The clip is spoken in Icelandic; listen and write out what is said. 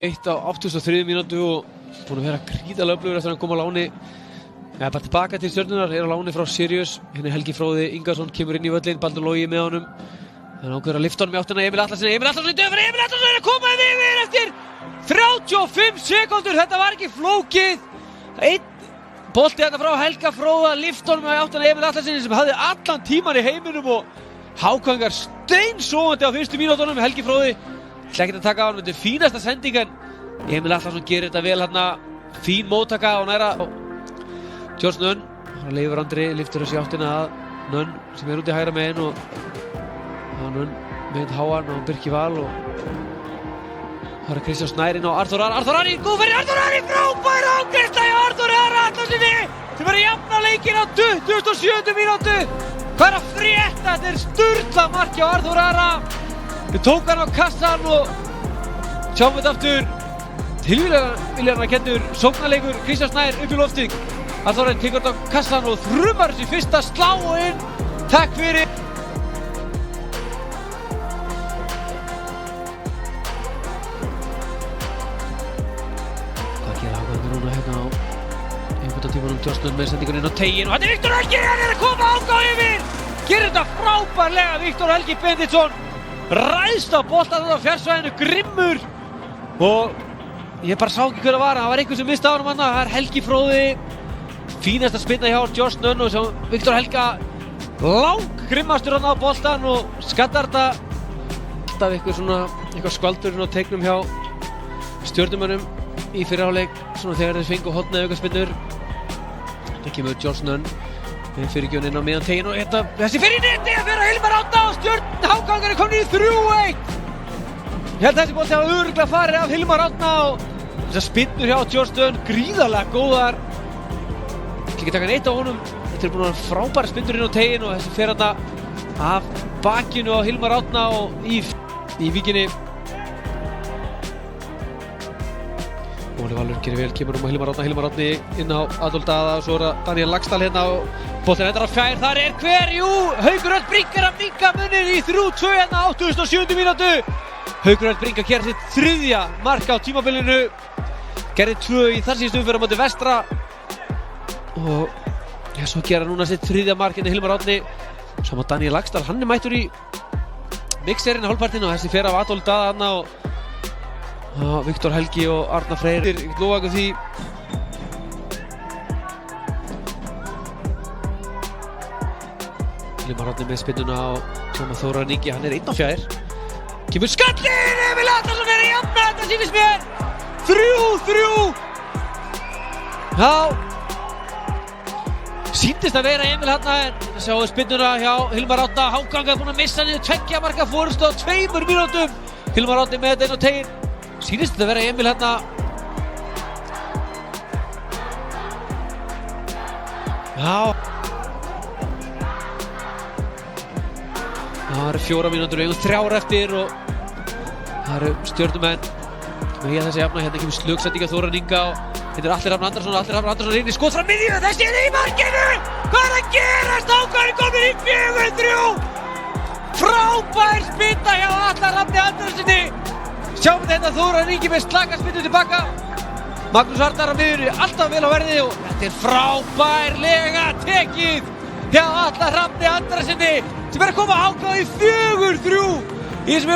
Eitt á 83 mínútu og búin að vera gríðarlega öflugur eftir að hann kom á láni bara tilbaka til Stjörnunnar, á láni frá Sirius. Hérna Helgi Fróði Ingarsson kemur inn í völlinn, Baldur Logi með honum. Hann ákveður að lyfta honum í áttina Emil Atlason. Emil Atlason í döfur, Emil Atlason er að koma yfir eftir 35 sekúndur. Þetta var ekki flókið. Einn bolti hérna frá Helga Fróða, lyfta honum í áttina Emil Atlason sem hafði allan tíman í heiminum og Hákangar steinsofandi á fyrstu mínútunum. Helgi Fróði ætla ekki að taka á hann, þetta er fínasta sending en Emil Atlason gerir þetta vel hérna, fín móttaka og næra George Nunn, hann leifur Andri, lyftur þessi áttina að Nunn sem út í hægra megin og Nunn með háan og Birki Val og það er Kristján Snærinn og Arþór Ari, góð fyrir Arþór Ari, frábær ágreysla hjá Arþór Ari Atlasinni sem er að jafna leikinn á 27. mínútu. Hvað er að frétta? Þetta er sturla mark hjá Arþór Ara. Við tók hann á kassan og sjáum við aftur tilvíðanlega kenndur sóknarleikur Kristján Snær upp í loftið. Arþór Ari tekur þetta á kassan og þrumar þessi fyrsta slá og inn. Takk fyrir. Hvað gera Hákanir núna hérna á tímanum George Nunn með sendingunni inn á teiginn og þetta er Viktor Helgi, hann er að koma ágáð yfir. Gerir þetta frábærlega Viktor Helgi Benditsson. Ræðst á boltann á fjársvæðinu, grimmur og ég bara sá ekki hver það var einhver sem misti á honum hann, það er Helgi Fróði, fínasta spinna hjá George Nunn og sem Viktor Helga langgrimmastur hann á boltan og skattar þetta alltaf eitthvað skvaldurinn og teiknum hjá stjörnumönnum í fyrri hálfleik svona þegar þeir fengu hornið aukaspinnur. Það kemur George Nunn með fyrirgjöfn inn á miðjan teginn og þessi fyrir neti að vera Hilmar Árna og Hákangar er komin í 3-1. Ég held þessi bolti hafa örugglega farið af Hilmar Árna og þessar spinnur hjá George Nunn gríðarlega góðar. Ekki taka neitt á honum. Þetta er búin að vera frábæra spinnur inn á teginn og þessi fer þarna af bakinu á Hilmar Árna og í víkinni. Óli Valur gerir vel, kemur á Hilmar Árni inn á Adolf Daða og svo er það Daniel Laxdal hérna og boltinn endar á fjær, þar er hver? Jú, Haukur Örn Brink er að minnka muninn í 3-2 hérna 87. mínútu. Haukur Örn Brink að gera sitt þriðja mark á tímabilinu. Gerði 2 í þar síðustu umferð á móti Vestra og svo gera núna sitt þriðja mark hérna Hilmar Árni. Svo má Daniel Laxdal, hann er mættur í mixerinn á hálfpartinn og þessi fer af Adolf Daða hérna og Viktor Helgi og Arnar Freyr, ég get lofa ykkur því. Hilmar Árni með spinnuna og Tómas Þórar Ingi, hann er einn á fjær. Kemur skallinn, Emil Atlason er að jafna, þetta sýnist mér. 3-3. Já, sýndist að vera Emil hérna en sjáum við spinnuna hjá Hilmar Árna. Hákangar er búinn að missa niður 2 marka forystu á 2 mínútum. Hilmar Árni með þetta inn á teginn. Sýnist þetta að vera Emil hérna. Já. Það eru 4 mínútur, við eigum 3 eftir og það eru stjörnumenn með þessi jafna. Hérna kemur slögsending af Þóran Inga og þetta er Atli Hrafn Andersson inn í skot frá miðju. Þessi er í markinu! Hvað er að gerast? Hákanir komnir í 4-3! Frábær spinna hjá Atla Hrafni Anderssoni! Sjáum við þetta Þóran Ingi með slaka spinnu tilbaka. Magnús Arnar á miðjunni, alltaf vel á verði og þetta er frábærlega tekið hjá Atla Hrafni Anderssoni sem er að koma Háka í 4-3 í þessum